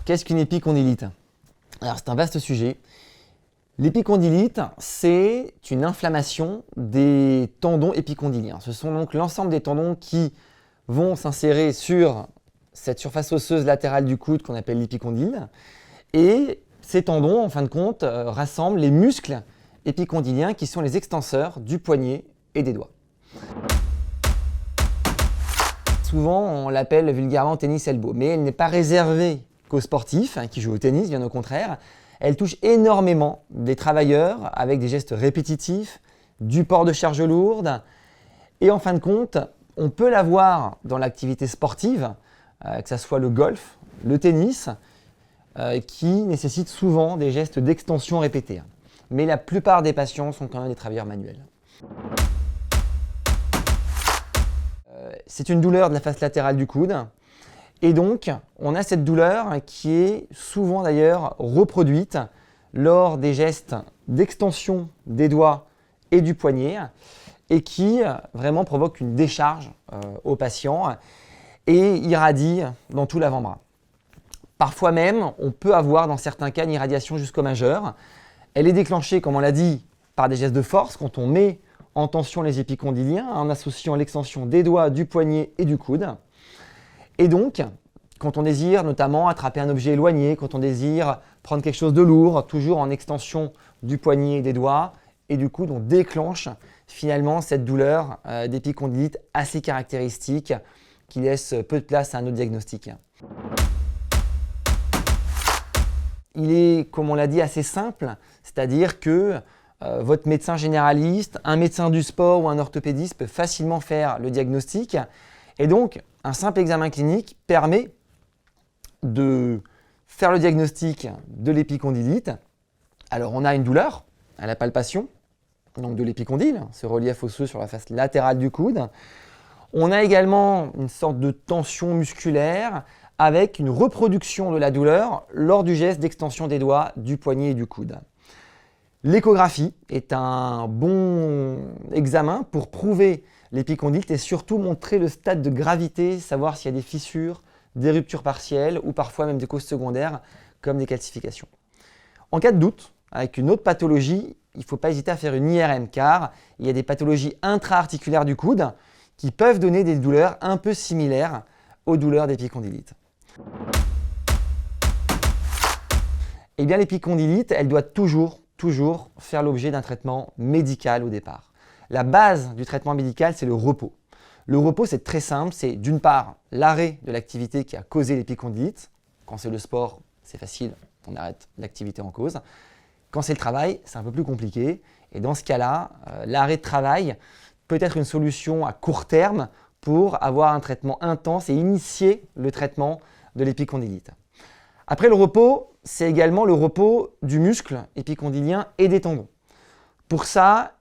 qu'est-ce qu'une épicondylite? Alors, c'est un vaste sujet. L'épicondylite, c'est une inflammation des tendons épicondyliens. Ce sont donc l'ensemble des tendons qui vont s'insérer sur cette surface osseuse latérale du coude qu'on appelle l'épicondyle. Et ces tendons, en fin de compte, rassemblent les muscles épicondyliens qui sont les extenseurs du poignet et des doigts. Souvent, on l'appelle vulgairement tennis elbow, mais elle n'est pas réservée qu'aux sportifs qui jouent au tennis, bien au contraire. Elle touche énormément des travailleurs avec des gestes répétitifs, du port de charges lourdes. Et en fin de compte, on peut l'avoir dans l'activité sportive, que ce soit le golf, le tennis, qui nécessitent souvent des gestes d'extension répétés. Mais la plupart des patients sont quand même des travailleurs manuels. C'est une douleur de la face latérale du coude. Et donc, on a cette douleur qui est souvent d'ailleurs reproduite lors des gestes d'extension des doigts et du poignet et qui vraiment provoque une décharge au patient et irradie dans tout l'avant-bras. Parfois même, on peut avoir dans certains cas une irradiation jusqu'au majeur. Elle est déclenchée, comme on l'a dit, par des gestes de force quand on met en tension les épicondyliens en associant l'extension des doigts, du poignet et du coude. Et donc, quand on désire notamment attraper un objet éloigné, quand on désire prendre quelque chose de lourd, toujours en extension du poignet et des doigts et du coude, on déclenche finalement cette douleur d'épicondylite assez caractéristique qui laisse peu de place à un autre diagnostic. Il est, comme on l'a dit, assez simple, c'est-à-dire que votre médecin généraliste, un médecin du sport ou un orthopédiste peut facilement faire le diagnostic. Et donc, un simple examen clinique permet de faire le diagnostic de l'épicondylite. Alors, on a une douleur à la palpation, donc de l'épicondyle, ce relief osseux sur la face latérale du coude. On a également une sorte de tension musculaire avec une reproduction de la douleur lors du geste d'extension des doigts, du poignet et du coude. L'échographie est un bon examen pour prouver l'épicondylite et surtout montrer le stade de gravité, savoir s'il y a des fissures, des ruptures partielles ou parfois même des causes secondaires comme des calcifications. En cas de doute, avec une autre pathologie, il ne faut pas hésiter à faire une IRM car il y a des pathologies intra-articulaires du coude qui peuvent donner des douleurs un peu similaires aux douleurs d'épicondylite. Eh bien, l'épicondylite, elle doit toujours faire l'objet d'un traitement médical au départ. La base du traitement médical, c'est le repos. Le repos, c'est très simple, c'est d'une part l'arrêt de l'activité qui a causé l'épicondylite. Quand c'est le sport, c'est facile, on arrête l'activité en cause. Quand c'est le travail, c'est un peu plus compliqué. Et dans ce cas-là, l'arrêt de travail peut être une solution à court terme pour avoir un traitement intense et initier le traitement de l'épicondylite. Après le repos, c'est également le repos du muscle épicondylien et des tendons. Pour ça,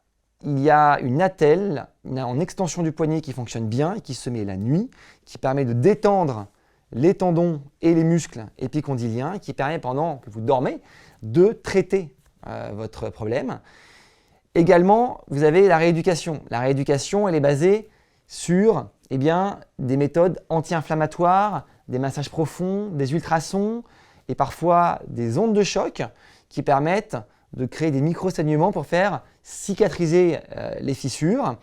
il y a une attelle en extension du poignet qui fonctionne bien et qui se met la nuit, qui permet de détendre les tendons et les muscles épicondyliens, et qui permet pendant que vous dormez de traiter votre problème. Également, vous avez la rééducation. La rééducation, elle est basée sur des méthodes anti-inflammatoires, des massages profonds, des ultrasons et parfois des ondes de choc qui permettent de créer des micro-saignements pour faire cicatriser les fissures.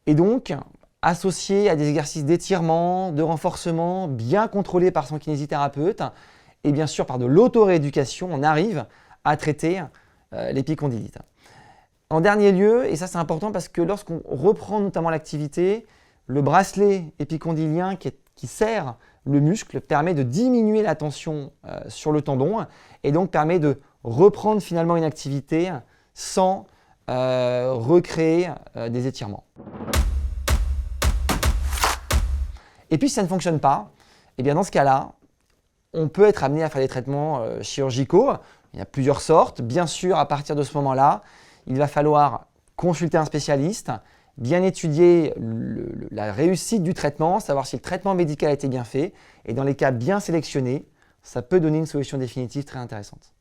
Et donc, associé à des exercices d'étirement, de renforcement, bien contrôlés par son kinésithérapeute, et bien sûr par de l'auto-rééducation, on arrive à traiter l'épicondylite. En dernier lieu, et ça c'est important parce que lorsqu'on reprend notamment l'activité, le bracelet épicondylien qui serre le muscle permet de diminuer la tension sur le tendon et donc permet de reprendre finalement une activité sans recréer des étirements. Et puis si ça ne fonctionne pas, eh bien dans ce cas-là, on peut être amené à faire des traitements chirurgicaux. Il y a plusieurs sortes. Bien sûr, à partir de ce moment-là, il va falloir consulter un spécialiste, bien étudier la réussite du traitement, savoir si le traitement médical a été bien fait. Et dans les cas bien sélectionnés, ça peut donner une solution définitive très intéressante.